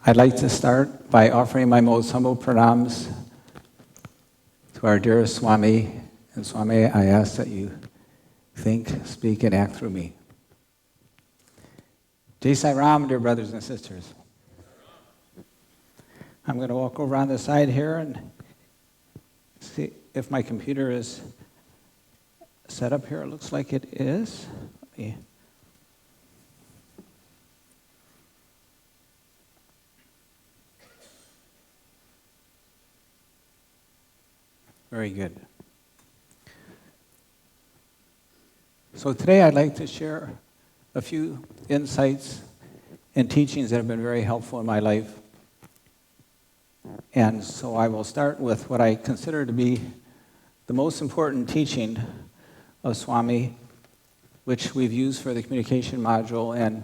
I'd like to start by offering my most humble pranams to our dearest Swami. And Swami, I ask that you think, speak, and act through me. Jai Sai Ram, dear brothers and sisters. I'm going to walk over on the side here and see if my computer is set up here. It looks like it is. Very good. So today I'd like to share a few insights and teachings that have been very helpful in my life. And so I will start with what I consider to be the most important teaching of Swami, which we've used for the communication module. And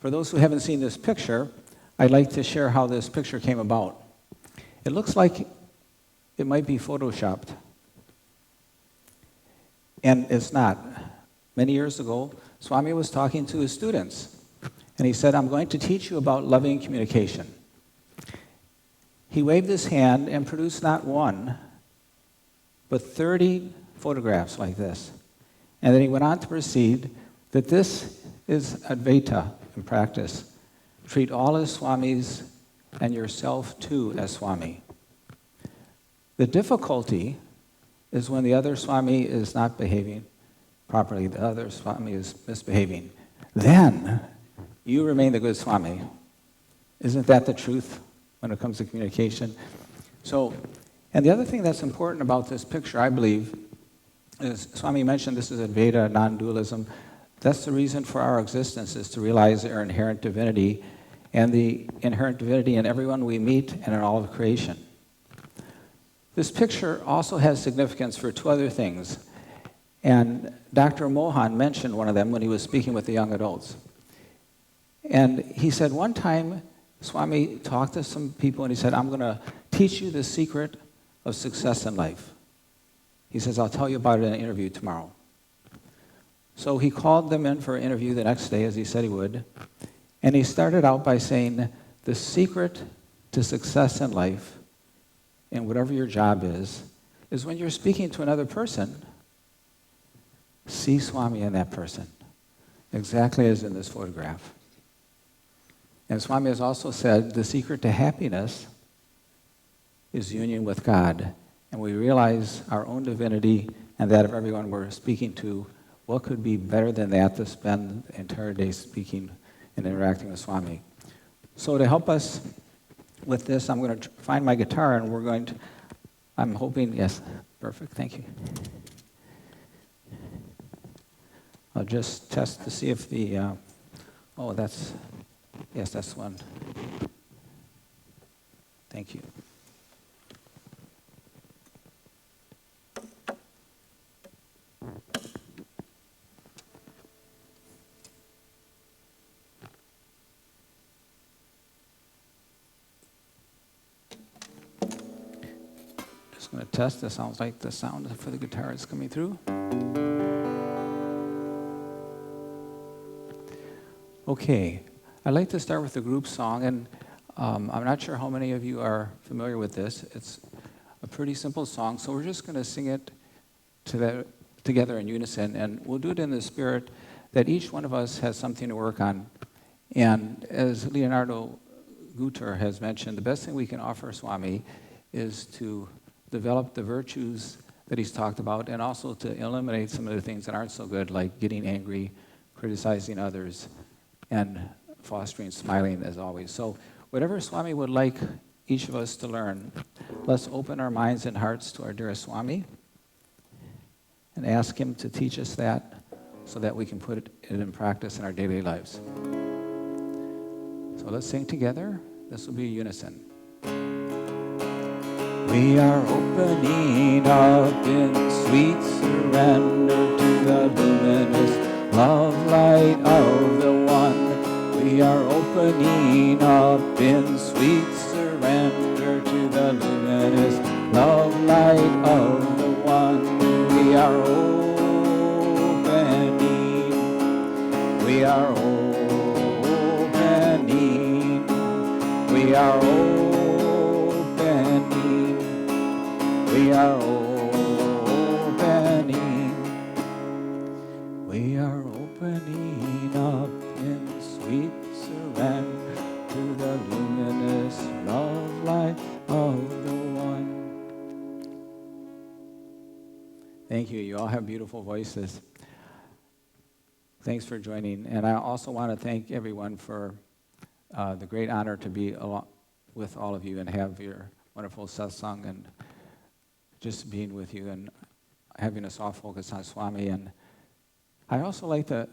for those who haven't seen this picture, I'd like to share how this picture came about. It looks like it might be photoshopped. And it's not. Many years ago, Swami was talking to his students, and he said, I'm going to teach you about loving communication. He waved his hand and produced not one, but 30 photographs like this. And then he went on to proceed that this is Advaita in practice. Treat all as Swamis and yourself too as Swami. The difficulty is when the other Swami is not behaving properly, the other Swami is misbehaving. Then you remain the good Swami. Isn't that the truth when it comes to communication? So, and the other thing that's important about this picture, I believe, is Swami mentioned this is Advaita, non-dualism. That's the reason for our existence, is to realize our inherent divinity and the inherent divinity in everyone we meet and in all of creation. This picture also has significance for two other things. And Dr. Mohan mentioned one of them when he was speaking with the young adults. And he said one time, Swami talked to some people and he said, I'm going to teach you the secret of success in life. He says, I'll tell you about it in an interview tomorrow. So he called them in for an interview the next day, as he said he would. And he started out by saying, the secret to success in life, and whatever your job is when you're speaking to another person, see Swami in that person, exactly as in this photograph. And Swami has also said the secret to happiness is union with God. And we realize our own divinity and that of everyone we're speaking to. What could be better than that to spend the entire day speaking and interacting with Swami? So to help us with this, I'm going to find my guitar and we're going to, I'm hoping, yes, perfect, thank you. I'll just test to see if the, yes, that's one. Thank you. Just going to test. This sounds like the sound for the guitar is coming through. Okay, I'd like to start with the group song, and I'm not sure how many of you are familiar with this. It's a pretty simple song, so we're just going to sing it together in unison, and we'll do it in the spirit that each one of us has something to work on. And as Leonardo Guter has mentioned, the best thing we can offer Swami is to develop the virtues that he's talked about, and also to eliminate some of the things that aren't so good, like getting angry, criticizing others, and fostering smiling as always. So whatever Swami would like each of us to learn, let's open our minds and hearts to our dearest Swami and ask him to teach us that so that we can put it in practice in our daily lives. So let's sing together. This will be unison. We are opening up in sweet surrender to the luminous love light of the One. We are opening up in sweet surrender to the luminous love light of the One. We are opening. We are opening. We are opening. We are opening. We are opening up in sweet surrender to the luminous love light of the One. Thank you. You all have beautiful voices. Thanks for joining. And I also want to thank everyone for the great honor to be with all of you and have your wonderful satsang and just being with you and having us all focus on Swami. And I also like to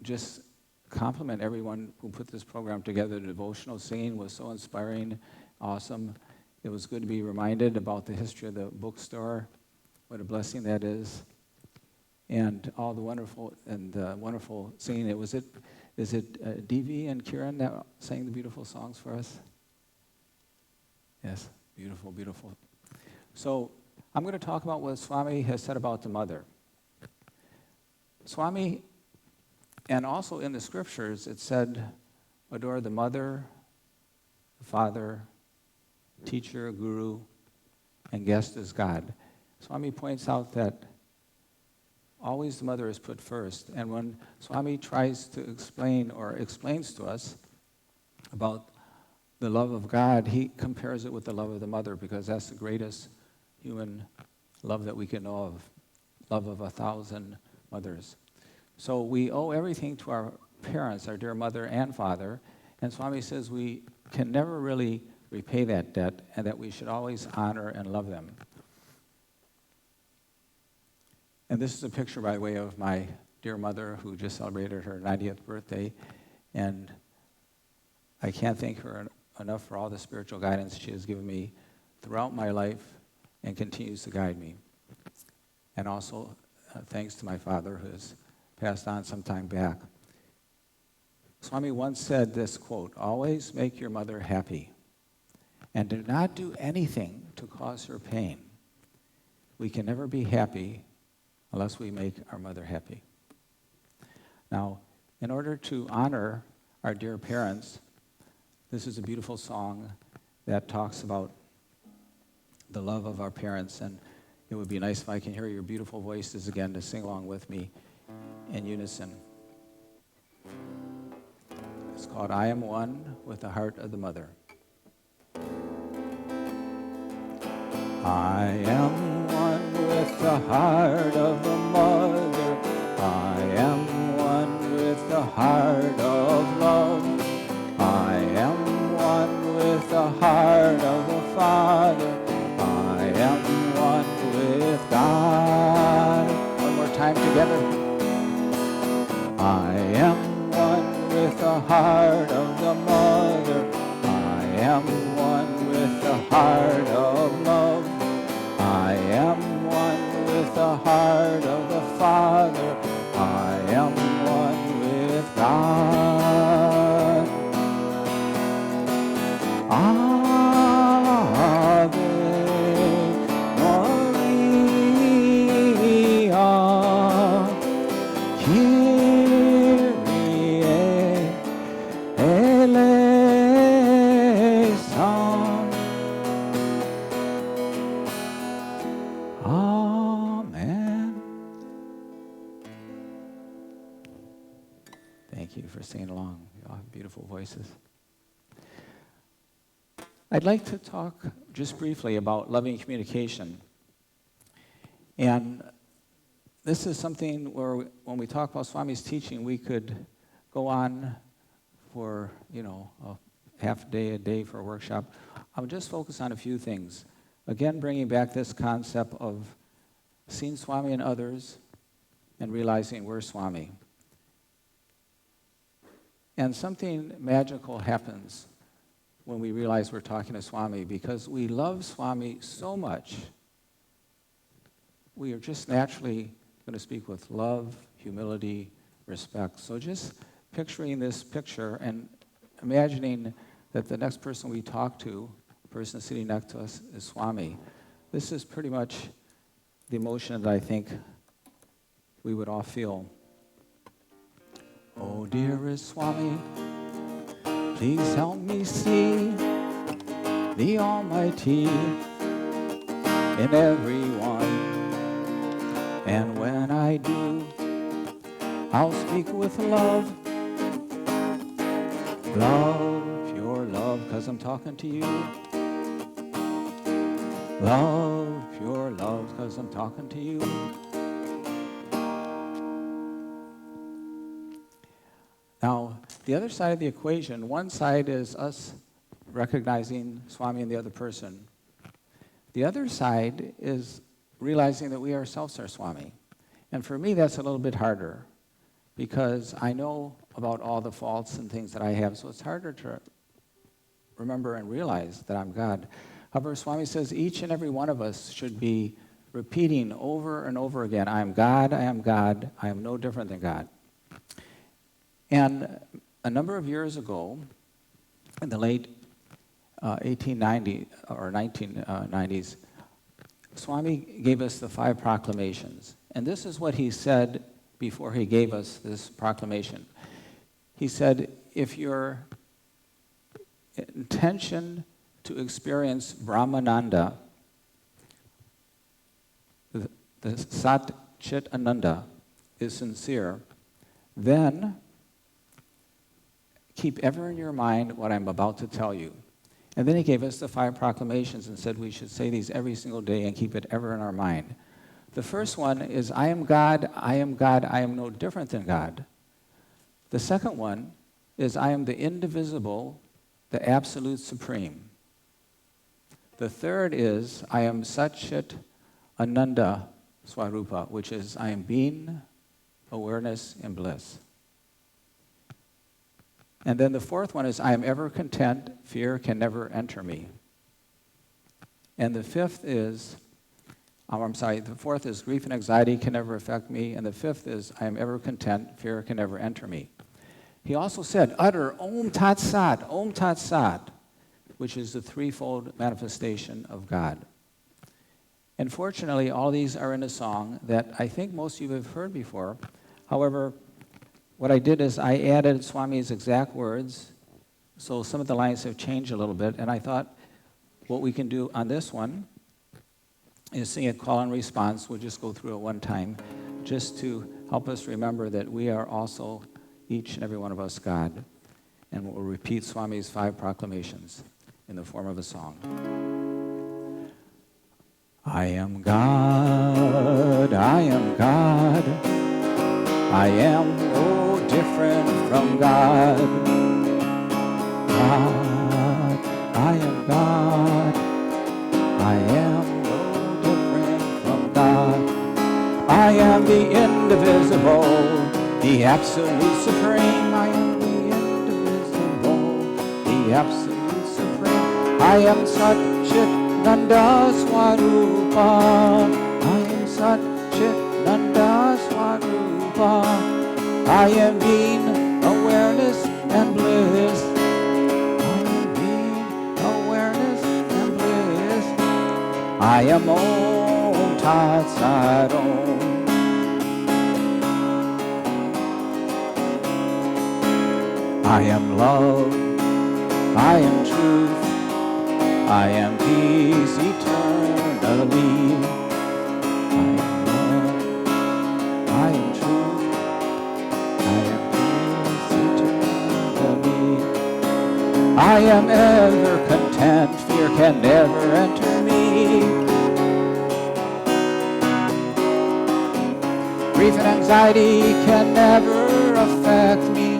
just compliment everyone who put this program together. The devotional singing was so inspiring, awesome. It was good to be reminded about the history of the bookstore, what a blessing that is, and all the wonderful singing. Is it Devi and Kiran that sang the beautiful songs for us? Yes, beautiful, beautiful. So I'm going to talk about what Swami has said about the mother. Swami, and also in the scriptures, it said, adore the mother, the father, teacher, guru, and guest as God. Swami points out that always the mother is put first. And when Swami tries to explain or explains to us about the love of God, he compares it with the love of the mother because that's the greatest human love that we can know of, love of 1,000 mothers. So we owe everything to our parents, our dear mother and father, and Swami says we can never really repay that debt and that we should always honor and love them. And this is a picture by way of my dear mother who just celebrated her 90th birthday, and I can't thank her enough for all the spiritual guidance she has given me throughout my life and continues to guide me. And also thanks to my father who has passed on some time back. Swami once said this quote, always make your mother happy and do not do anything to cause her pain. We can never be happy unless we make our mother happy. Now, in order to honor our dear parents, this is a beautiful song that talks about the love of our parents, and it would be nice if I can hear your beautiful voices again to sing along with me in unison. It's called I Am One with the Heart of the Mother. I am one with the heart of the mother. I am one with the heart of love. I am one with the heart of the Father. I am one with God. One more time together. I am one with the heart of the mother. I am one with the heart of love. I am one with the heart of the Father. I am one with God. Ave Maria, Kyrie eleison. Amen. Thank you for singing along. You all have beautiful voices. I'd like to talk just briefly about loving communication. And this is something where when we talk about Swami's teaching, we could go on for, a half a day for a workshop. I'll just focus on a few things. Again, bringing back this concept of seeing Swami in others and realizing we're Swami. And something magical happens when we realize we're talking to Swami because we love Swami so much. We are just naturally going to speak with love, humility, respect. So just picturing this picture and imagining that the next person we talk to, the person sitting next to us, is Swami. This is pretty much the emotion that I think we would all feel. Oh, dearest Swami, please help me see the Almighty in everyone. And when I do, I'll speak with love. Love, pure love, 'cause I'm talking to you. Love, pure love, 'cause I'm talking to you. Now, the other side of the equation, one side is us recognizing Swami and the other person. The other side is realizing that we ourselves are Swami. And for me, that's a little bit harder because I know about all the faults and things that I have, so it's harder to remember and realize that I'm God. However, Swami says each and every one of us should be repeating over and over again, I am God, I am God, I am no different than God. And a number of years ago, in the late 1890 or 1990s, Swami gave us the 5 proclamations. And this is what he said before he gave us this proclamation. He said, if your intention to experience Brahmananda, the Sat Chit Ananda, is sincere, then keep ever in your mind what I'm about to tell you. And then he gave us the 5 proclamations and said we should say these every single day and keep it ever in our mind. The first one is, I am God, I am God, I am no different than God. The second one is, I am the indivisible, the absolute supreme. The third is, I am Sat Chit Ananda Swarupa, which is, I am being, awareness, and bliss. And then the fourth one is, I am ever content, fear can never enter me. And the fifth is, the fourth is, grief and anxiety can never affect me. And the fifth is, I am ever content, fear can never enter me. He also said, utter Om Tat Sat, which is the threefold manifestation of God. And fortunately, all these are in a song that I think most of you have heard before. However, what I did is I added Swami's exact words, so some of the lines have changed a little bit, and I thought what we can do on this one is sing a call and response. We'll just go through it one time, just to help us remember that we are also, each and every one of us, God. And we'll repeat Swami's 5 proclamations in the form of a song. I am God, I am God, I am no different from God. God, I am God, I am no different from God. I am the indivisible, the absolute supreme. I am the indivisible, the absolute supreme. I am Sat Chit Nanda Swarupa. I am Sat Chit Nanda Swarupa. I am being, awareness, and bliss. I am being, awareness, and bliss. I am Om Tat Sat Om. I am love, I am truth, I am peace eternally. I am love, I am truth, I am peace eternally. I am ever content, fear can never enter me. Grief and anxiety can never affect me.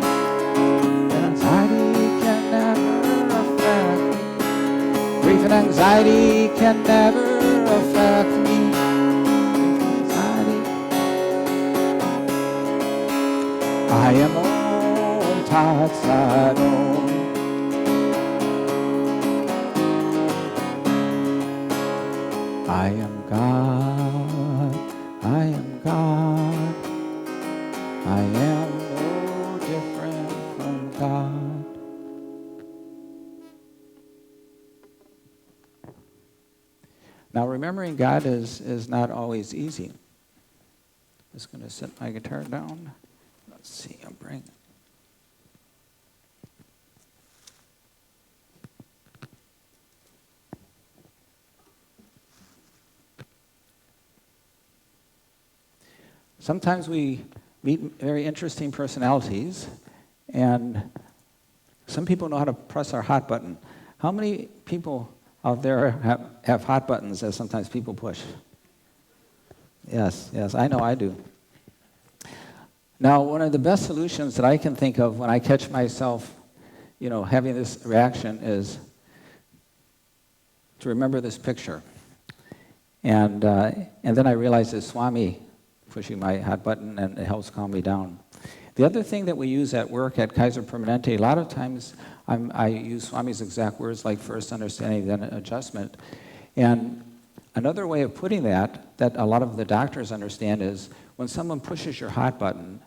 Grief and anxiety can never affect me. I am Om Tat Sat Om. I am God, I am God, I am no different from God. Now, remembering God is not always easy. Just going to set my guitar down. Let's see, I'll bring. Sometimes we meet very interesting personalities, and some people know how to press our hot button. How many people out there have hot buttons that sometimes people push? Yes, I know I do. Now, one of the best solutions that I can think of when I catch myself, having this reaction is to remember this picture. And then I realize it's Swami pushing my hot button, and it helps calm me down. The other thing that we use at work at Kaiser Permanente, a lot of times I use Swami's exact words like first understanding, then adjustment. And another way of putting that a lot of the doctors understand is when someone pushes your hot button,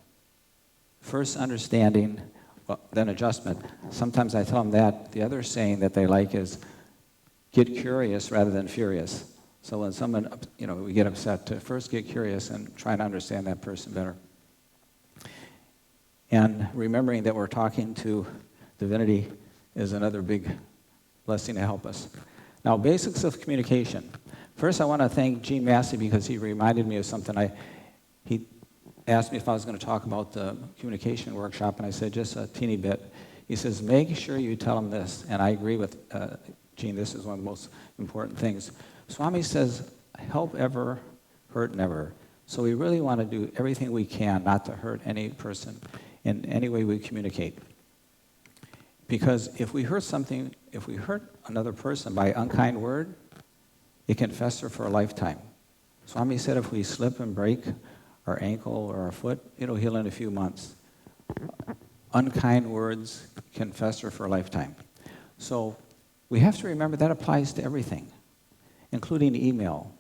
first understanding, then adjustment. Sometimes I tell them that. The other saying that they like is get curious rather than furious. So when someone, we get upset, to first get curious and try to understand that person better. And remembering that we're talking to divinity is another big blessing to help us. Now, basics of communication. First, I want to thank Gene Massey because he reminded me of something. He asked me if I was going to talk about the communication workshop, and I said just a teeny bit. He says, make sure you tell him this, and I agree with Gene. This is one of the most important things. Swami says, help ever, hurt never. So we really want to do everything we can not to hurt any person in any way we communicate. Because if we hurt another person by unkind word, it can fester for a lifetime. Swami said if we slip and break our ankle or our foot, it'll heal in a few months. Unkind words can fester for a lifetime. So we have to remember that applies to everything, including email.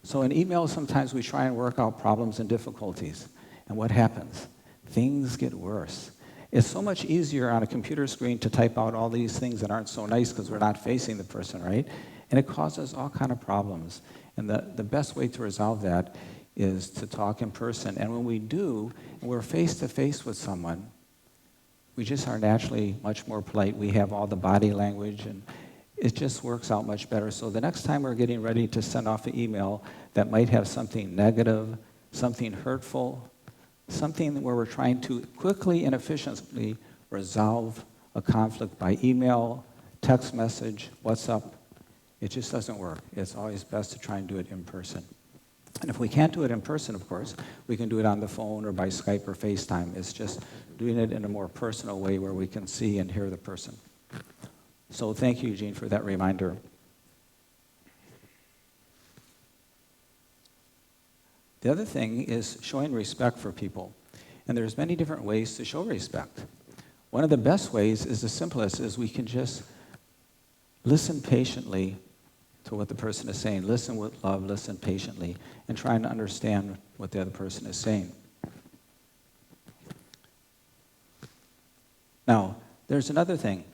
So in email, sometimes we try and work out problems and difficulties. And what happens? Things get worse. It's so much easier on a computer screen to type out all these things that aren't so nice because we're not facing the person, right? And it causes all kind of problems. And the best way to resolve that is to talk in person. And when we do, and we're face-to-face with someone, we just are naturally much more polite. We have all the body language, and it just works out much better. So the next time we're getting ready to send off an email that might have something negative, something hurtful, something where we're trying to quickly and efficiently resolve a conflict by email, text message, WhatsApp, it just doesn't work. It's always best to try and do it in person. And if we can't do it in person, of course, we can do it on the phone or by Skype or FaceTime. It's just doing it in a more personal way where we can see and hear the person. So thank you, Gene, for that reminder. The other thing is showing respect for people. And there's many different ways to show respect. One of the best ways is the simplest, is we can just listen patiently to what the person is saying. Listen with love, listen patiently, and try and understand what the other person is saying. Now, there's another thing.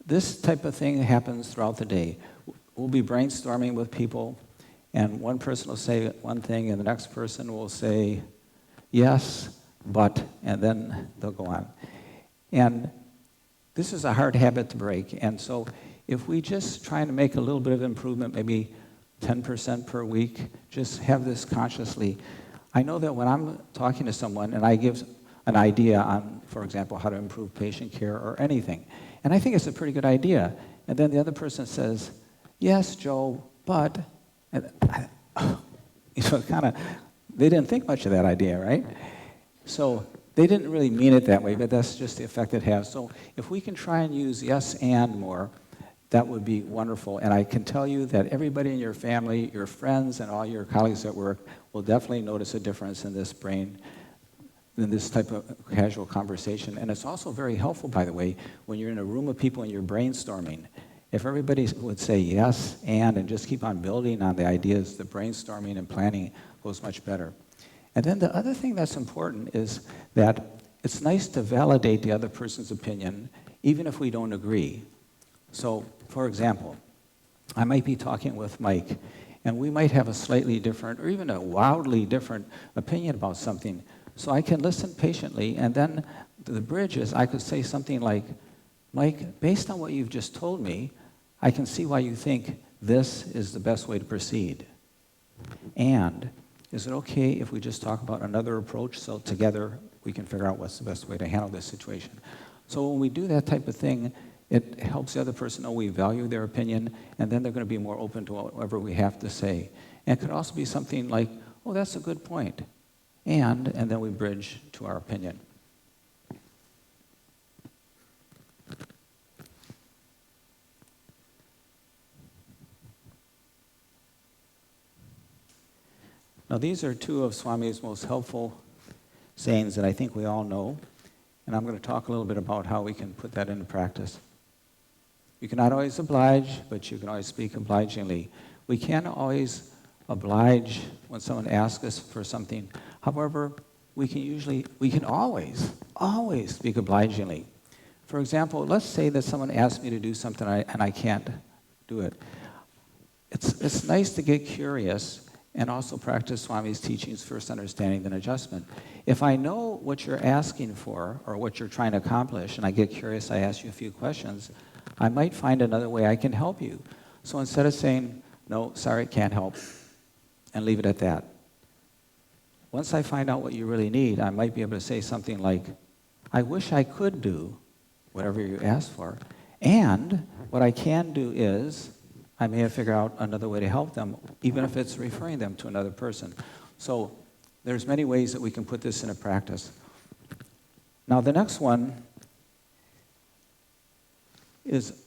This type of thing happens throughout the day. We'll be brainstorming with people, and one person will say one thing, and the next person will say, yes, but, and then they'll go on. And this is a hard habit to break, and so if we just try to make a little bit of improvement, maybe 10% per week, just have this consciously. I know that when I'm talking to someone and I give an idea on, for example, how to improve patient care or anything, and I think it's a pretty good idea, and then the other person says, yes, Joe, but, and they didn't think much of that idea, right? So they didn't really mean it that way, but that's just the effect it has. So if we can try and use yes and more, that would be wonderful. And I can tell you that everybody in your family, your friends, and all your colleagues at work will definitely notice a difference in this type of casual conversation. And it's also very helpful, by the way, when you're in a room of people and you're brainstorming. If everybody would say yes and just keep on building on the ideas, the brainstorming and planning goes much better. And then the other thing that's important is that it's nice to validate the other person's opinion, even if we don't agree. So, for example, I might be talking with Mike, and we might have a slightly different, or even a wildly different opinion about something. So I can listen patiently, and then the bridge is I could say something like, Mike, based on what you've just told me, I can see why you think this is the best way to proceed. And Is it okay if we just talk about another approach so together we can figure out what's the best way to handle this situation? So when we do that type of thing, it helps the other person know we value their opinion, and then they're going to be more open to whatever we have to say. And it could also be something like, oh, that's a good point. And then we bridge to our opinion. Now, these are two of Swami's most helpful sayings that I think we all know, and I'm going to talk a little bit about how we can put that into practice. You cannot always oblige, but you can always speak obligingly. We can't always oblige when someone asks us for something. However, we can always speak obligingly. For example, let's say that someone asks me to do something and I can't do it. It's nice to get curious and also practice Swami's teachings, first understanding, then adjustment. If I know what you're asking for or what you're trying to accomplish, and I get curious, I ask you a few questions, I might find another way I can help you. So instead of saying, no, sorry, can't help, and leave it at that. Once I find out what you really need, I might be able to say something like, I wish I could do whatever you asked for, and what I can do is, I may have figured out another way to help them, even if it's referring them to another person. So there's many ways that we can put this into practice. Now the next one is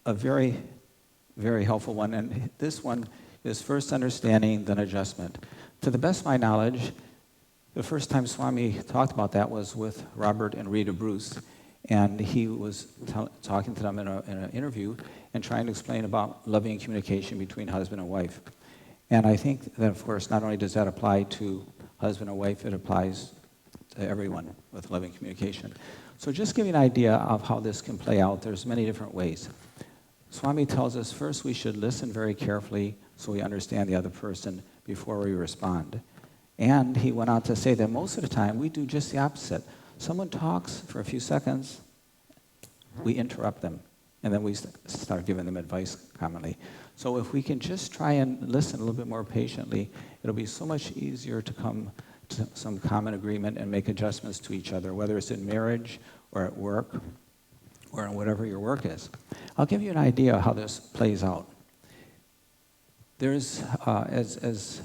a very, very helpful one, and this one is first understanding, then adjustment. To the best of my knowledge, the first time Swami talked about that was with Robert and Rita Bruce, and he was talking to them in an interview and trying to explain about loving communication between husband and wife. And I think that, of course, not only does that apply to husband and wife, it applies to everyone with loving communication. So just give you an idea of how this can play out. There's many different ways. Swami tells us first we should listen very carefully so we understand the other person before we respond. And he went on to say that most of the time we do just the opposite. Someone talks for a few seconds, we interrupt them, and then we start giving them advice commonly. So if we can just try and listen a little bit more patiently, it'll be so much easier to come to some common agreement and make adjustments to each other, whether it's in marriage or at work or in whatever your work is. I'll give you an idea of how this plays out. There's, as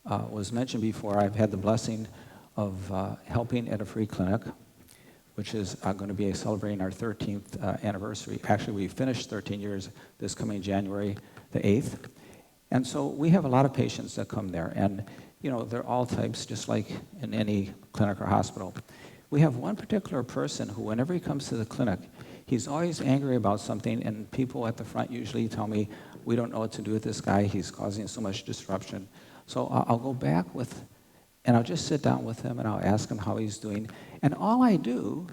was mentioned before, I've had the blessing of helping at a free clinic, which is going to be celebrating our 13th anniversary. Actually, we finished 13 years this coming January the 8th. And so we have a lot of patients that come there, and you know, they're all types, just like in any clinic or hospital. We have one particular person who, whenever he comes to the clinic, he's always angry about something, and people at the front usually tell me, we don't know what to do with this guy, he's causing so much disruption. So I'll go back and I'll just sit down with him and I'll ask him how he's doing. And all I do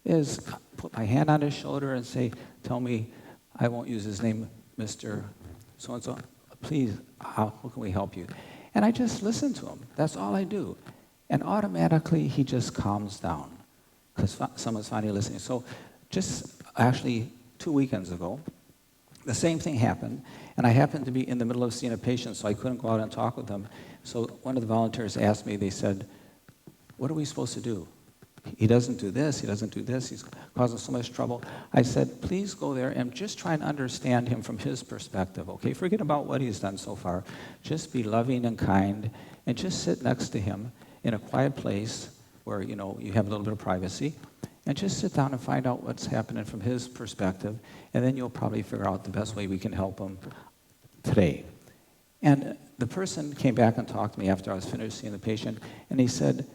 is put my hand on his shoulder and say, tell me, I won't use his name, Mr. So-and-so, please, how can we help you? And I just listen to him. That's all I do. And automatically he just calms down because someone's finally listening. So just actually 2 weekends ago, the same thing happened, and I happened to be in the middle of seeing a patient, so I couldn't go out and talk with them. So one of the volunteers asked me, they said, what are we supposed to do? He doesn't do this, he doesn't do this, he's causing so much trouble. I said, please go there and just try and understand him from his perspective, okay? Forget about what he's done so far. Just be loving and kind, and just sit next to him in a quiet place where, you know, you have a little bit of privacy, and just sit down and find out what's happening from his perspective, and then you'll probably figure out the best way we can help him today. And the person came back and talked to me after I was finished seeing the patient, and he said,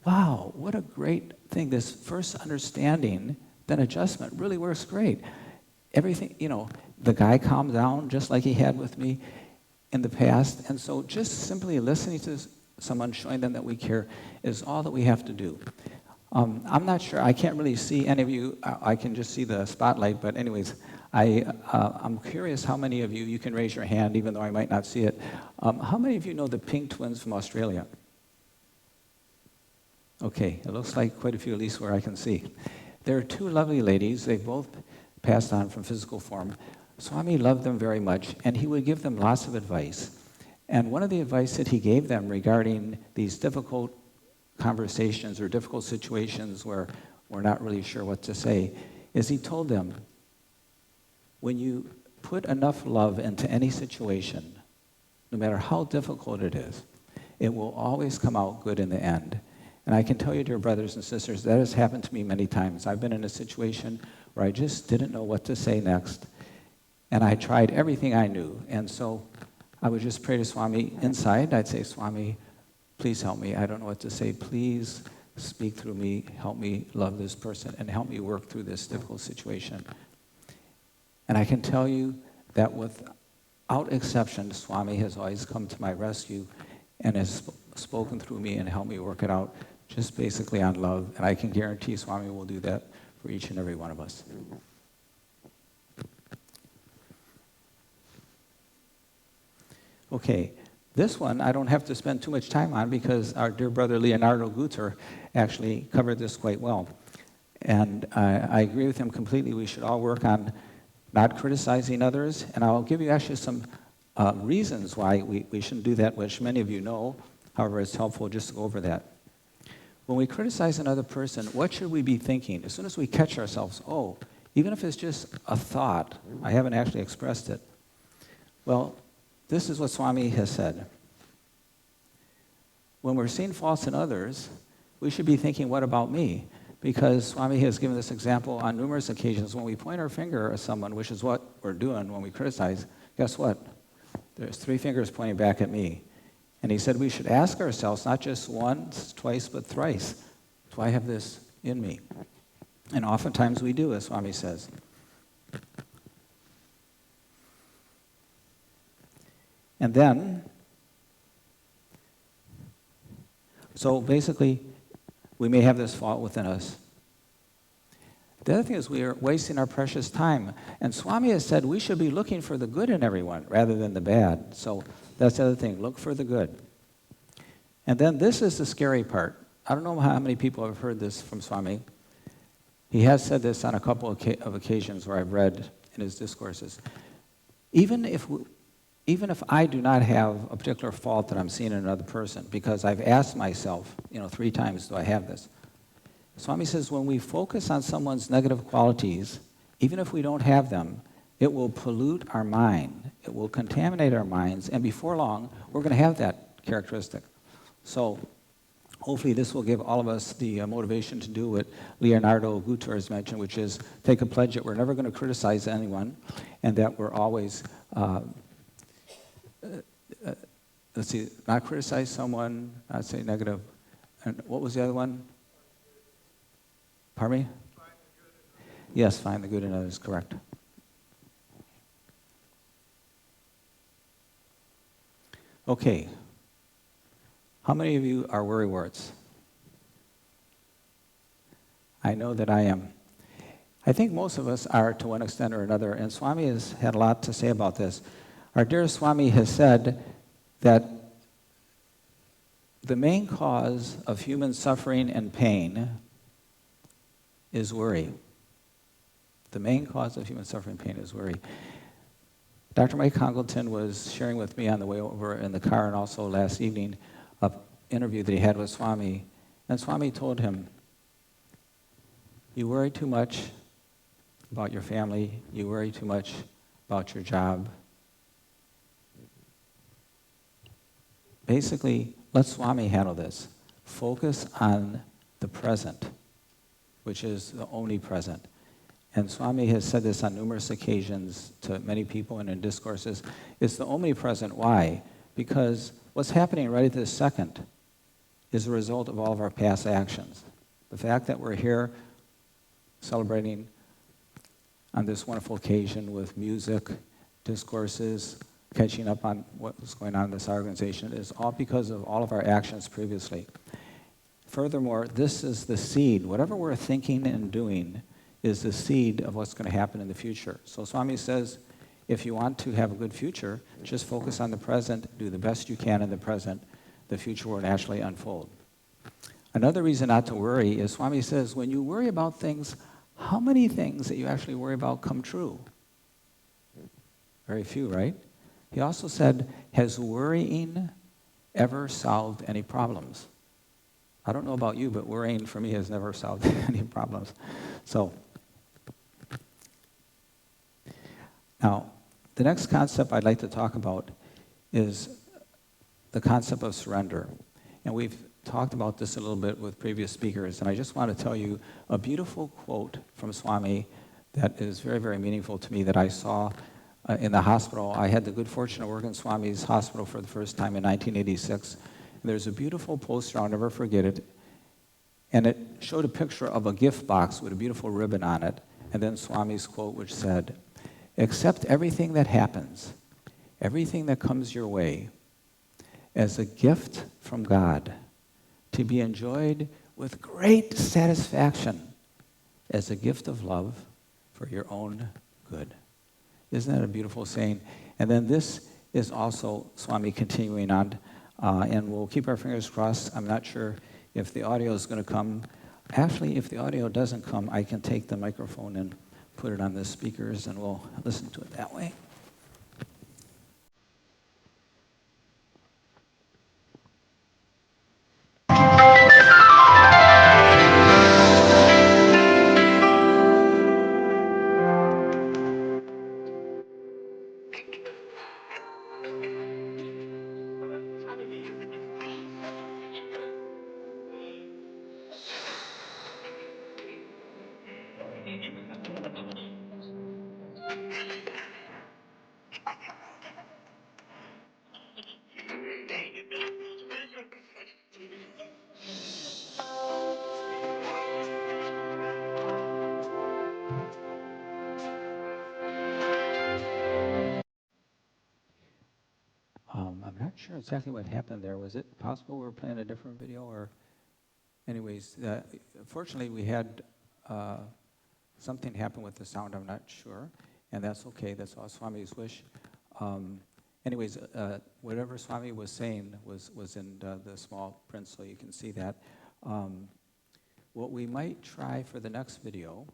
wow, what a great thing. This first understanding, then adjustment really works great. Everything, you know, the guy calmed down just like he had with me in the past, and so just simply listening to someone, showing them that we care, is all that we have to do. I'm not sure, I can't really see any of you, I can just see the spotlight, but anyways, I'm curious how many of you can raise your hand, even though I might not see it. How many of you know the Pink twins from Australia? Okay, it looks like quite a few, at least where I can see. There are two lovely ladies, they both passed on from physical form. Swami loved them very much, and he would give them lots of advice. And one of the advice that he gave them regarding these difficult conversations or difficult situations where we're not really sure what to say is he told them, when you put enough love into any situation, no matter how difficult it is, it will always come out good in the end. And I can tell you, dear brothers and sisters, that has happened to me many times. I've been in a situation where I just didn't know what to say next, and I tried everything I knew. And so I would just pray to Swami inside. I'd say, Swami, please help me. I don't know what to say. Please speak through me. Help me love this person and help me work through this difficult situation. And I can tell you that without exception, Swami has always come to my rescue and has spoken through me and helped me work it out just basically on love. And I can guarantee Swami will do that for each and every one of us. Okay, this one I don't have to spend too much time on because our dear brother Leonardo Guter actually covered this quite well. And I agree with him completely. We should all work on not criticizing others. And I'll give you actually some reasons why we shouldn't do that, which many of you know. However, it's helpful just to go over that. When we criticize another person, what should we be thinking? As soon as we catch ourselves, oh, even if it's just a thought, I haven't actually expressed it. Well, this is what Swami has said. When we're seeing faults in others, we should be thinking, what about me? Because Swami has given this example on numerous occasions. When we point our finger at someone, which is what we're doing when we criticize, guess what? There's 3 fingers pointing back at me. And he said we should ask ourselves, not just once, twice, but thrice, do I have this in me? And oftentimes we do, as Swami says. And then, so basically, we may have this fault within us. The other thing is we are wasting our precious time. And Swami has said we should be looking for the good in everyone rather than the bad. So that's the other thing, look for the good. And then this is the scary part. I don't know how many people have heard this from Swami. He has said this on a couple of occasions where I've read in his discourses. Even if I do not have a particular fault that I'm seeing in another person, because I've asked myself, 3 times, do I have this? Swami says when we focus on someone's negative qualities, even if we don't have them, it will pollute our mind. It will contaminate our minds, and before long, we're going to have that characteristic. So hopefully this will give all of us the motivation to do what Leonardo Guter has mentioned, which is take a pledge that we're never going to criticize anyone, and that we're always... not criticize someone, not say negative. And what was the other one? Pardon me? Yes, find the good in others, correct. Okay. How many of you are worrywarts? I know that I am. I think most of us are to one extent or another, and Swami has had a lot to say about this. Our dear Swami has said that the main cause of human suffering and pain is worry. The main cause of human suffering and pain is worry. Dr. Mike Congleton was sharing with me on the way over in the car and also last evening an interview that he had with Swami. And Swami told him, you worry too much about your family. You worry too much about your job. Basically, let Swami handle this. Focus on the present, which is the omnipresent. And Swami has said this on numerous occasions to many people and in discourses. It's the omnipresent. Why? Because what's happening right at this second is a result of all of our past actions. The fact that we're here celebrating on this wonderful occasion with music, discourses, catching up on what's going on in this organization is all because of all of our actions previously. Furthermore, this is the seed. Whatever we're thinking and doing is the seed of what's going to happen in the future. So Swami says, if you want to have a good future, just focus on the present, do the best you can in the present. The future will naturally unfold. Another reason not to worry is Swami says, when you worry about things, how many things that you actually worry about come true? Very few, right? He also said, has worrying ever solved any problems? I don't know about you, but worrying for me has never solved any problems. So, now, the next concept I'd like to talk about is the concept of surrender. And we've talked about this a little bit with previous speakers, and I just want to tell you a beautiful quote from Swami that is very, very meaningful to me that I saw in the hospital. I had the good fortune to work in Swami's hospital for the first time in 1986. And there's a beautiful poster, I'll never forget it, and it showed a picture of a gift box with a beautiful ribbon on it, and then Swami's quote, which said, accept everything that happens, everything that comes your way, as a gift from God, to be enjoyed with great satisfaction, as a gift of love for your own good. Isn't that a beautiful saying? And then this is also Swami continuing on, and we'll keep our fingers crossed. I'm not sure if the audio is going to come. Actually, if the audio doesn't come, I can take the microphone and put it on the speakers, and we'll listen to it that way. I'm not sure exactly what happened there. Was it possible we were playing a different video? Or, anyways, fortunately we had something happen with the sound. I'm not sure, and that's okay. That's all Swami's wish. Anyways, whatever Swami was saying was in the small print, so you can see that. What we might try for the next video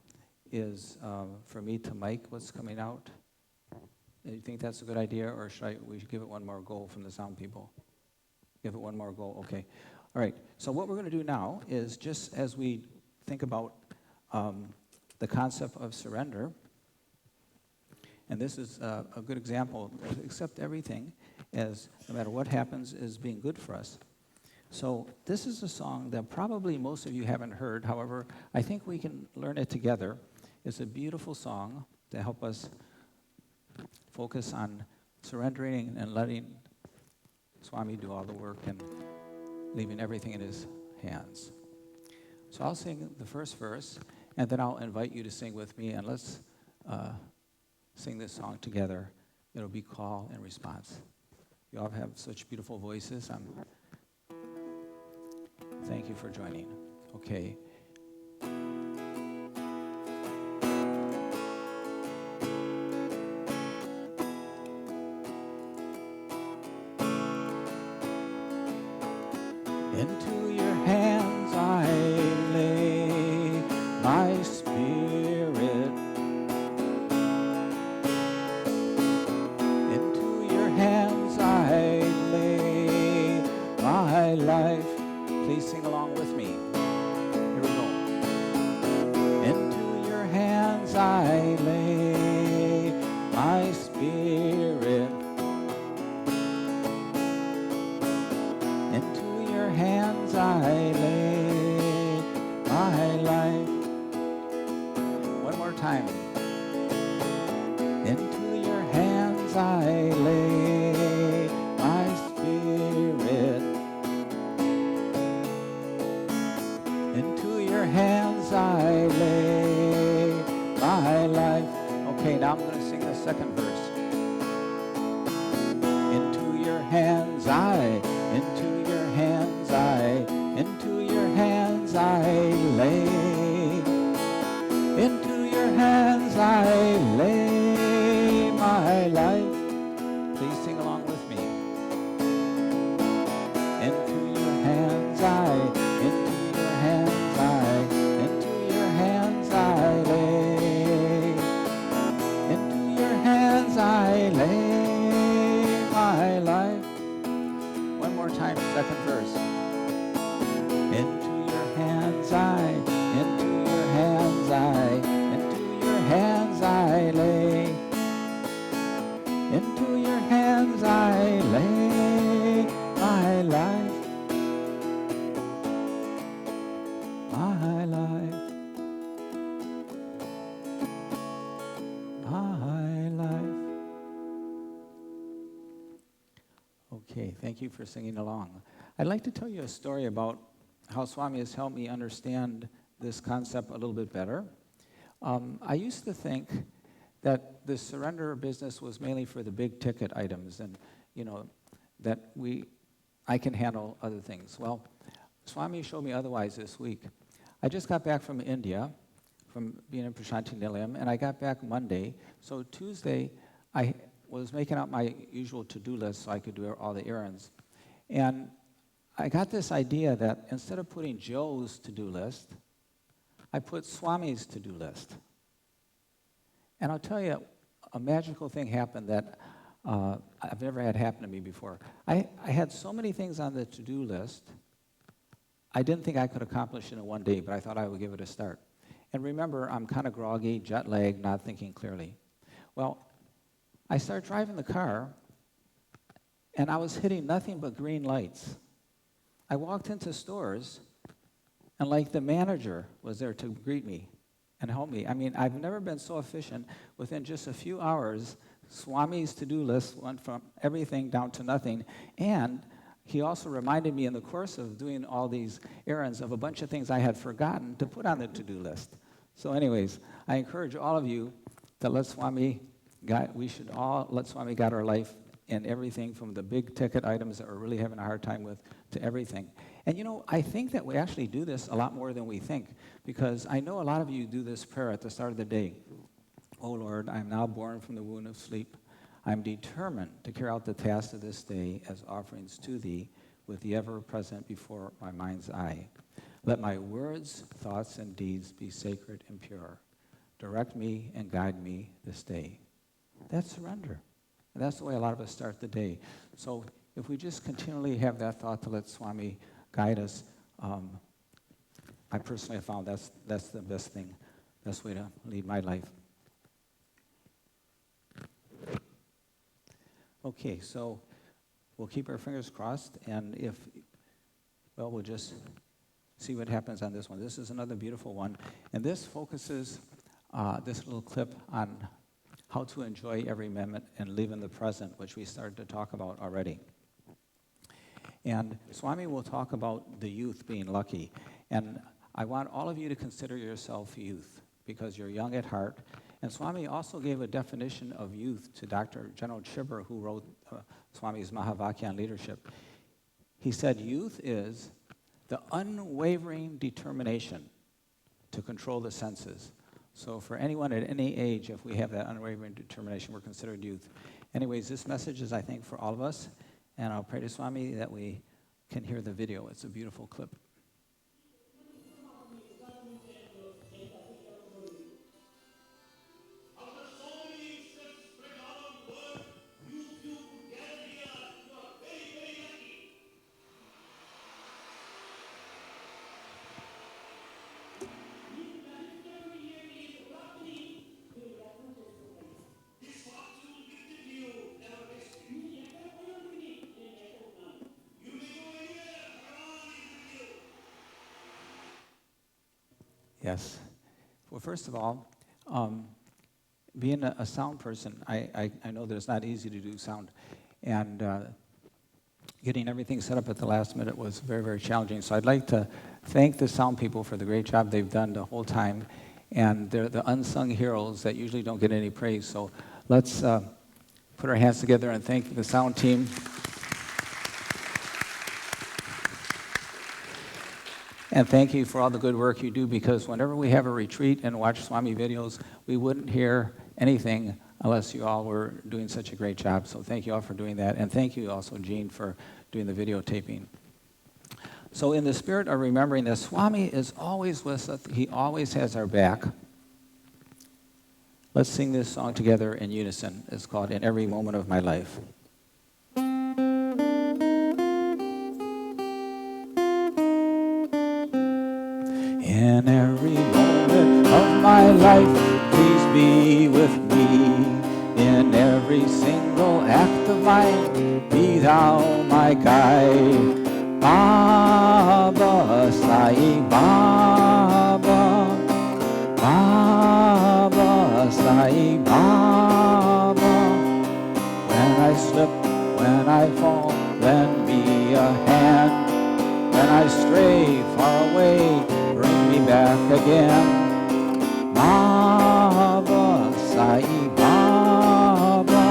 is for me to mic what's coming out. Do you think that's a good idea, or should we give it one more go from the sound people? Give it one more go, okay. All right, so what we're going to do now is, just as we think about the concept of surrender, and this is a good example, accept everything as, no matter what happens, is being good for us. So this is a song that probably most of you haven't heard. However, I think we can learn it together. It's a beautiful song to help us focus on surrendering and letting Swami do all the work and leaving everything in his hands. So I'll sing the first verse, and then I'll invite you to sing with me, and let's sing this song together. It'll be call and response. You all have such beautiful voices. Thank you for joining. Okay. Into your hands I lay my spirit. Into your hands I lay my life. Please sing along with me. Here we go. Into your hands I lay my spirit. Into your hands I lay my life. One more time. Into your hands I lay my spirit. Into your hands I lay my life. Okay, now I'm going to sing the second verse. Into your hands into your hands into your hands I lay. Into your hands I lay my life. Please sing along with me. Into your hands into your hands I lay. Into your hands I lay more time, second verse. Into your hands into your hands into your hands I lay. Into your hands I lay my life, my life, my life. Okay, thank you for singing along. I'd like to tell you a story about how Swami has helped me understand this concept a little bit better. I used to think that the surrender business was mainly for the big ticket items and, that I can handle other things. Well, Swami showed me otherwise this week. I just got back from India, from being in Prashanti Nilayam, and I got back Monday. So Tuesday, I was making out my usual to-do list so I could do all the errands. And I got this idea that instead of putting Joe's to-do list, I put Swami's to-do list. And I'll tell you, a magical thing happened that I've never had happen to me before. I had so many things on the to-do list, I didn't think I could accomplish it in one day, but I thought I would give it a start. And remember, I'm kind of groggy, jet-lagged, not thinking clearly. Well, I started driving the car, and I was hitting nothing but green lights. I walked into stores, and like the manager was there to greet me and help me. I mean, I've never been so efficient. Within just a few hours, Swami's to-do list went from everything down to nothing, and he also reminded me in the course of doing all these errands of a bunch of things I had forgotten to put on the to-do list. So anyways, I encourage all of you to let Swami guide, we should all let Swami guide our life in everything from the big ticket items that we're really having a hard time with to everything. And I think that we actually do this a lot more than we think, because I know a lot of you do this prayer at the start of the day. O Lord, I am now born from the womb of sleep. I am determined to carry out the tasks of this day as offerings to Thee with the ever-present before my mind's eye. Let my words, thoughts, and deeds be sacred and pure. Direct me and guide me this day. That's surrender. And that's the way a lot of us start the day. So if we just continually have that thought to let Swami guide us, I personally have found that's the best thing, best way to lead my life. Okay, so we'll keep our fingers crossed, and we'll just see what happens on this one. This is another beautiful one, and this focuses this little clip on how to enjoy every moment and live in the present, which we started to talk about already. And Swami will talk about the youth being lucky, and I want all of you to consider yourself youth, because you're young at heart. And Swami also gave a definition of youth to Dr. General Chibber, who wrote Swami's Mahavakya on leadership. He said, youth is the unwavering determination to control the senses. So for anyone at any age, if we have that unwavering determination, we're considered youth. Anyways, this message is, I think, for all of us. And I'll pray to Swami that we can hear the video. It's a beautiful clip. Yes. Well, first of all, being a sound person, I know that it's not easy to do sound. And getting everything set up at the last minute was very, very challenging. So I'd like to thank the sound people for the great job they've done the whole time. And they're the unsung heroes that usually don't get any praise. So let's put our hands together and thank the sound team. And thank you for all the good work you do, because whenever we have a retreat and watch Swami videos, we wouldn't hear anything unless you all were doing such a great job. So thank you all for doing that. And thank you also, Jean, for doing the videotaping. So in the spirit of remembering that Swami is always with us, he always has our back, let's sing this song together in unison. It's called In Every Moment of My Life. In every moment of my life, please be with me. In every single act of mine, be thou my guide. Baba Sai Baba, Baba Sai Baba. When I slip, when I fall, lend me a hand. When I stray far away, bring me back again. Baba Sai Baba,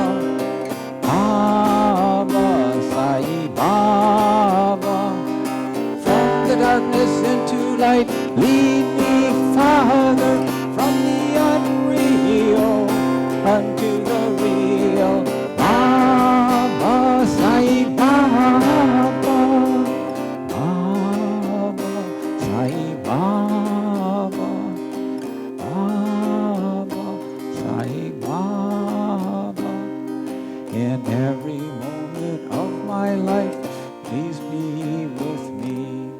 Baba Sai Baba. From the darkness into light, lead me, Father, from the unreal unto the real. Baba Sai Baba, Baba Sai Baba, Baba Sai Baba. In every moment of my life, please be with me.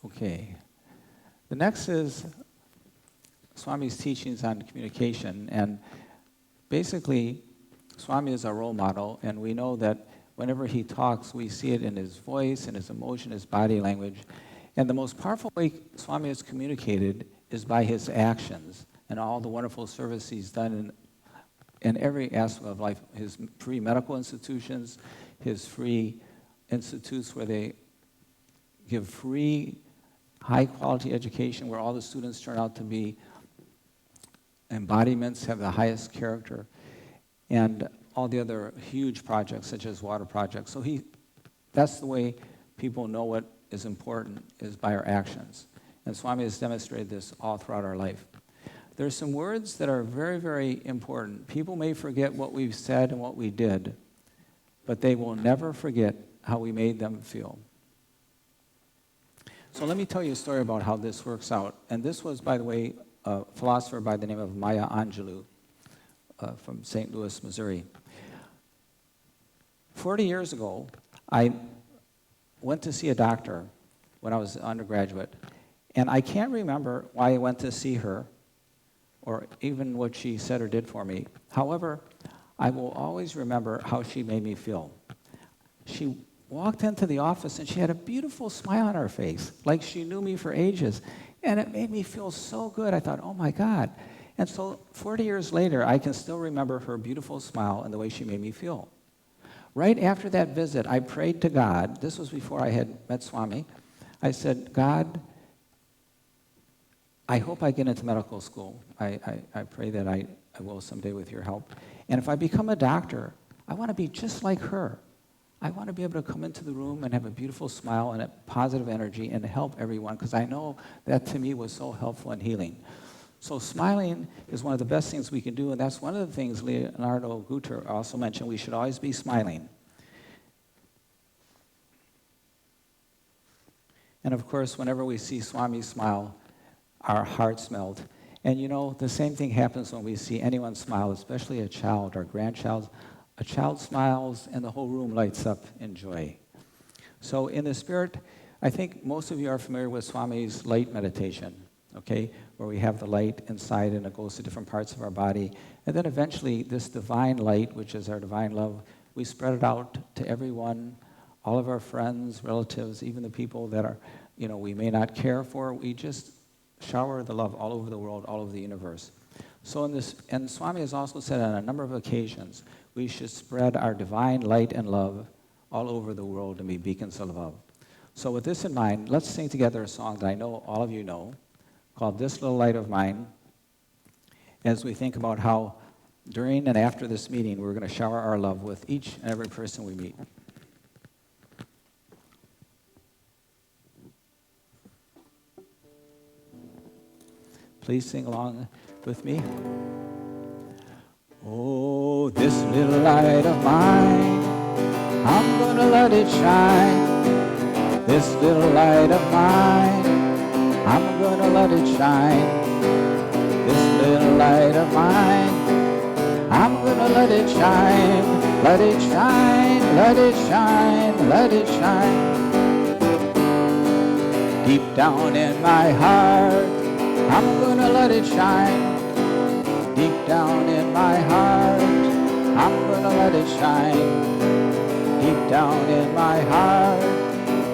Okay. The next is Swami's teachings on communication. And basically, Swami is our role model, and we know that whenever he talks, we see it in his voice, in his emotion, his body language. And the most powerful way Swami has communicated is by his actions and all the wonderful service he's done in every aspect of life. His free medical institutions, his free institutes where they give free, high-quality education, where all the students turn out to be embodiments, have the highest character, and all the other huge projects, such as water projects. So that's the way people know what is important, is by our actions. And Swami has demonstrated this all throughout our life. There's some words that are very, very important. People may forget what we've said and what we did, but they will never forget how we made them feel. So let me tell you a story about how this works out. And this was, by the way, a philosopher by the name of Maya Angelou from St. Louis, Missouri. 40 years ago, I went to see a doctor when I was an undergraduate, and I can't remember why I went to see her or even what she said or did for me. However, I will always remember how she made me feel. She walked into the office and she had a beautiful smile on her face, like she knew me for ages, and it made me feel so good. I thought, oh my God. And so 40 years later, I can still remember her beautiful smile and the way she made me feel. Right after that visit, I prayed to God. This was before I had met Swami. I said, God, I hope I get into medical school. I pray that I will someday with your help. And if I become a doctor, I want to be just like her. I want to be able to come into the room and have a beautiful smile and a positive energy and help everyone, because I know that to me was so helpful and healing. So smiling is one of the best things we can do, and that's one of the things Leonardo Guter also mentioned. We should always be smiling. And of course, whenever we see Swami smile, our hearts melt. And you know, the same thing happens when we see anyone smile, especially a child or grandchild. A child smiles and the whole room lights up in joy. So in the spirit, I think most of you are familiar with Swami's light meditation, okay, where we have the light inside and it goes to different parts of our body. And then eventually this divine light, which is our divine love, we spread it out to everyone, all of our friends, relatives, even the people that are, you know, we may not care for. We just shower the love all over the world, all over the universe. So in this, and Swami has also said on a number of occasions, we should spread our divine light and love all over the world and be beacons of love. So with this in mind, let's sing together a song that I know all of you know, called This Little Light of Mine, as we think about how during and after this meeting, we're going to shower our love with each and every person we meet. Please sing along with me. Oh, this little light of mine, I'm gonna let it shine. This little light of mine, I'm gonna let it shine. This little light of mine, I'm gonna gonna let it shine, let it shine, let it shine, let it shine. Deep down in my heart, I'm gonna let it shine. Deep down in my heart, I'm gonna let it shine. Deep down in my heart,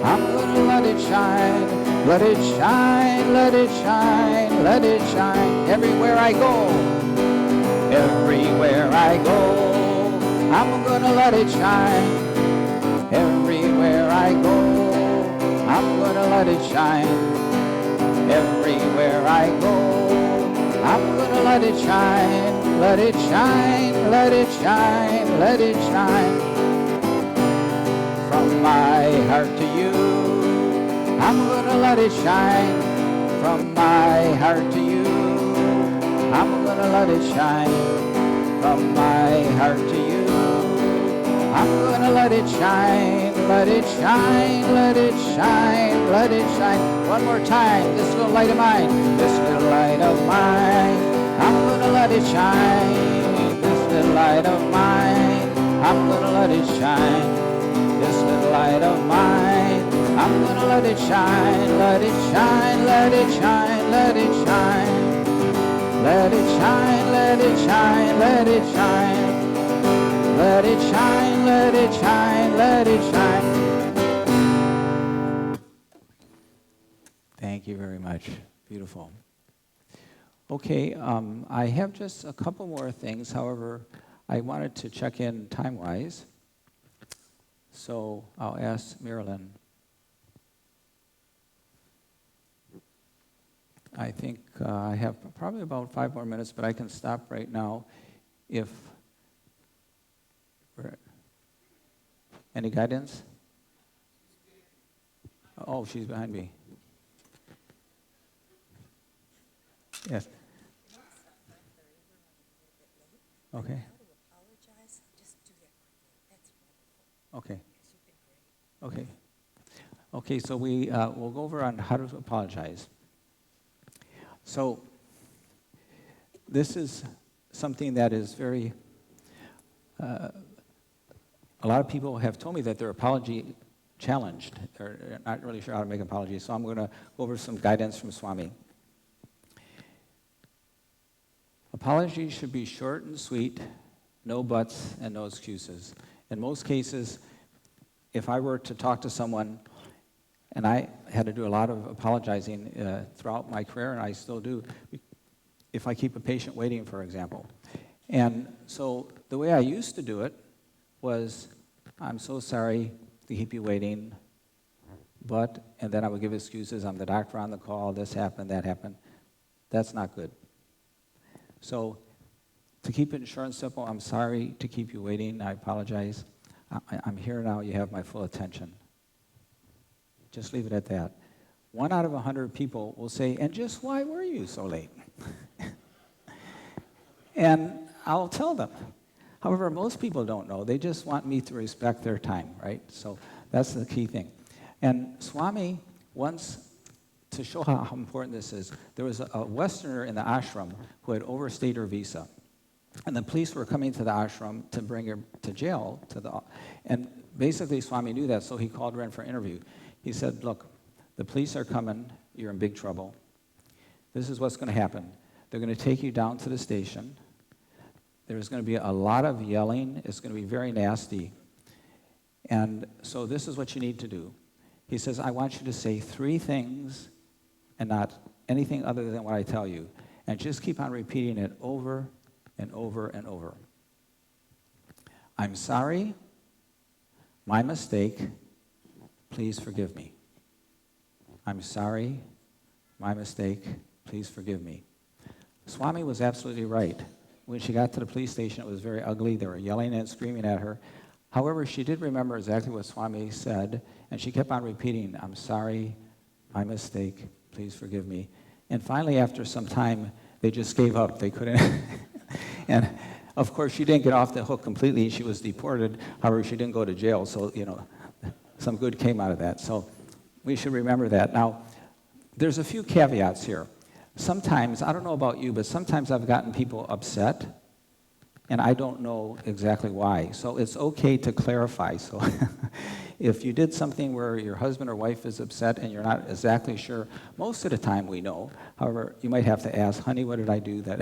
I'm gonna let it shine. Let it shine, let it shine, let it shine. Everywhere I go, everywhere I go, I'm gonna let it shine. Everywhere I go, I'm gonna let it shine. Everywhere I go, I'm gonna let it shine. Let it shine, let it shine, let it shine. From my heart to you, I'm gonna let it shine. From my heart to you, I'm gonna let it shine. From my heart to you, I'm gonna let it shine. Let it shine, let it shine, let it shine. One more time, this little light of mine, this little light of mine, I'm gonna let it shine. This little light of mine, I'm gonna let it shine. This little light of mine, I'm gonna let it shine. Let it shine, let it shine, let it shine. Let it shine, let it shine, let it shine. Let it shine, let it shine, let it shine. Thank you very much. Beautiful. Okay, I have just a couple more things. However, I wanted to check in time-wise. So I'll ask Marilyn. I think I have probably about 5 more minutes, but I can stop right now if... Any guidance? Oh, she's behind me. Yes. Okay. Okay. Okay. Okay, so we'll go over on how to apologize. So this is something that is very... a lot of people have told me that they're apology challenged. They're not really sure how to make apologies, so I'm going to go over some guidance from Swami. Apologies should be short and sweet, no buts and no excuses. In most cases, if I were to talk to someone, and I had to do a lot of apologizing throughout my career, and I still do, if I keep a patient waiting, for example. And so the way I used to do it was, I'm so sorry to keep you waiting, but, and then I would give excuses, I'm the doctor on the call, this happened, that happened. That's not good. So to keep it short and simple, I'm sorry to keep you waiting, I apologize. I'm here now, you have my full attention. Just leave it at that. 1 out of 100 people will say, and just why were you so late? And I'll tell them. However, most people don't know. They just want me to respect their time, right? So that's the key thing. And Swami once, to show how important this is, there was a Westerner in the ashram who had overstayed her visa. And the police were coming to the ashram to bring her to jail. And basically, Swami knew that, so he called her in for an interview. He said, look, the police are coming. You're in big trouble. This is what's going to happen. They're going to take you down to the station. There's going to be a lot of yelling. It's going to be very nasty. And so this is what you need to do. He says, I want you to say 3 things and not anything other than what I tell you. And just keep on repeating it over and over and over. I'm sorry. My mistake. Please forgive me. I'm sorry. My mistake. Please forgive me. Swami was absolutely right. When she got to the police station, it was very ugly. They were yelling and screaming at her. However, she did remember exactly what Swami said, and she kept on repeating, I'm sorry, my mistake, please forgive me. And finally, after some time, they just gave up. They couldn't. And, of course, she didn't get off the hook completely. She was deported. However, she didn't go to jail, so, some good came out of that. So we should remember that. Now, there's a few caveats here. Sometimes, I don't know about you, but sometimes I've gotten people upset and I don't know exactly why. So it's okay to clarify. So if you did something where your husband or wife is upset and you're not exactly sure, most of the time we know. However, you might have to ask, honey, what did I do that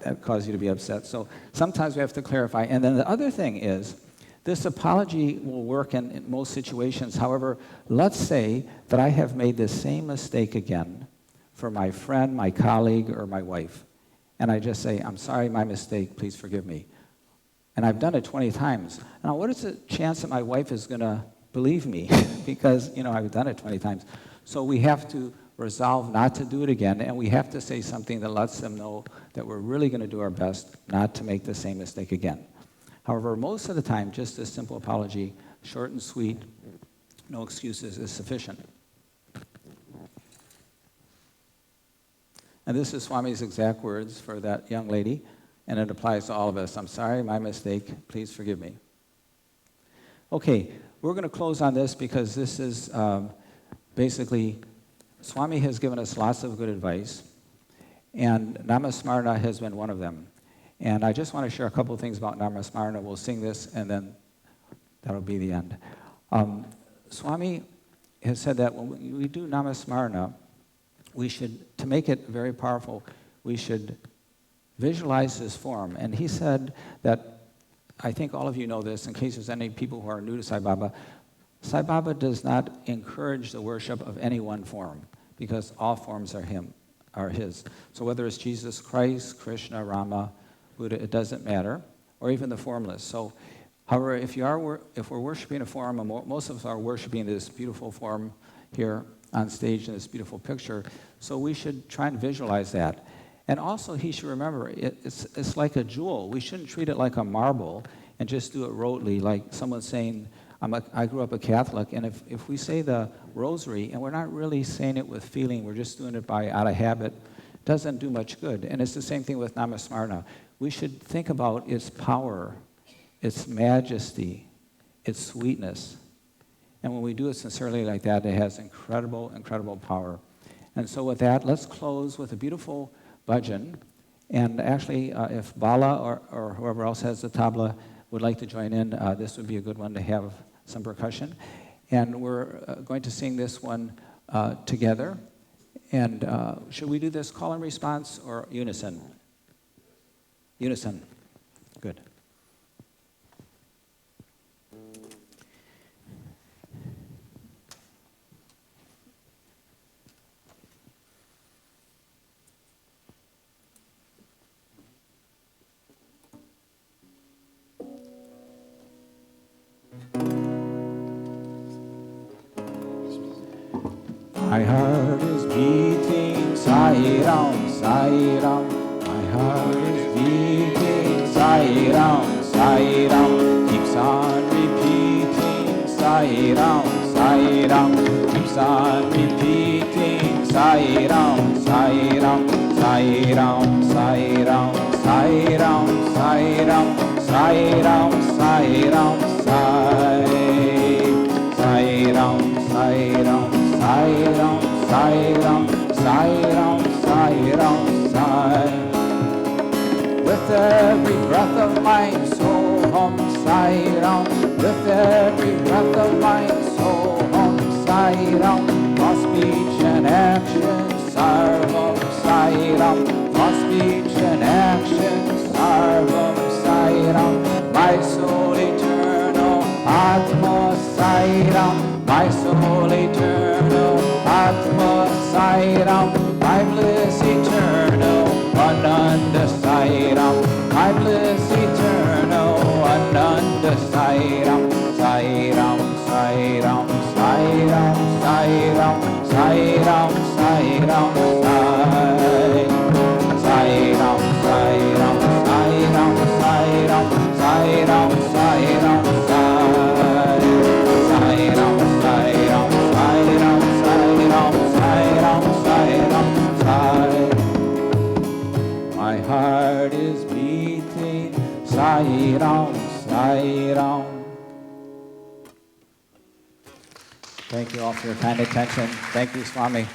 that caused you to be upset? So sometimes we have to clarify. And then the other thing is, this apology will work in most situations. However, let's say that I have made the same mistake again for my friend, my colleague, or my wife. And I just say, I'm sorry, my mistake, please forgive me. And I've done it 20 times. Now, what is the chance that my wife is going to believe me? Because, I've done it 20 times. So we have to resolve not to do it again, and we have to say something that lets them know that we're really going to do our best not to make the same mistake again. However, most of the time, just a simple apology, short and sweet, no excuses, is sufficient. And this is Swami's exact words for that young lady, and it applies to all of us. I'm sorry, my mistake, please forgive me. Okay, we're going to close on this because this is basically, Swami has given us lots of good advice, and Namasmarana has been one of them. And I just want to share a couple of things about Namasmarana. We'll sing this, and then that'll be the end. Swami has said that when we do Namasmarana, we should, to make it very powerful, we should visualize this form. And he said that, I think all of you know this, in case there's any people who are new to Sai Baba does not encourage the worship of any one form, because all forms are his. So whether it's Jesus Christ, Krishna, Rama, Buddha, it doesn't matter, or even the formless. So, however, if we're worshiping a form, and most of us are worshiping this beautiful form here on stage in this beautiful picture, so we should try and visualize that. And also, he should remember, it's like a jewel. We shouldn't treat it like a marble and just do it rotely, like someone saying, I grew up a Catholic, and if we say the rosary, and we're not really saying it with feeling, we're just doing it out of habit, it doesn't do much good. And it's the same thing with Namasmarana. We should think about its power, its majesty, its sweetness. And when we do it sincerely like that, it has incredible, incredible power. And so with that, let's close with a beautiful bhajan. And actually, if Bala or whoever else has the tabla would like to join in, this would be a good one to have some percussion. And we're going to sing this one together. And should we do this call and response or unison? Unison. Good. My heart is beating, Sai Ram, Sai Ram. My heart is beating, Sai Ram, Sai Ram. Keeps on repeating, Sai Ram, Sai Ram. Keeps on repeating, Sai Ram, Sai Ram. Sai Ram, Sai Ram, Sai Ram, Sai Ram. Sai Ram, Sai Ram, Sai. Sai Ram, Sai Ram. Sai Ram, Sai Ram, Sai Ram, Sai Ram, Sai. With every breath of mine, so hum, Sai Ram. With every breath of mine, so hum, Sai Ram. For speech and action, Sarvam, Sai Ram. For speech and action, Sarvam, Sai Ram. My soul eternal, Atma, Sai Ram. My soul eternal, Atma Sai Ram. My bliss eternal, Ananda Sai Ram. My bliss eternal, Ananda Sai Ram. Sai Ram, Sai Ram, Sai Ram, Sai Ram, Sai Ram, Sai Ram, Sai. Sai Ram, Sai Ram, Sai Ram, Sai Ram, Sai Ram, Sai Ram, Sai. Sai Ram, Sai Ram, Sai Ram, Sai Ram, Sai Ram, Sai Ram, Sai. My heart is beating, Sai Ram, Sai Ram. Thank you all for your kind attention. Thank you, Swami.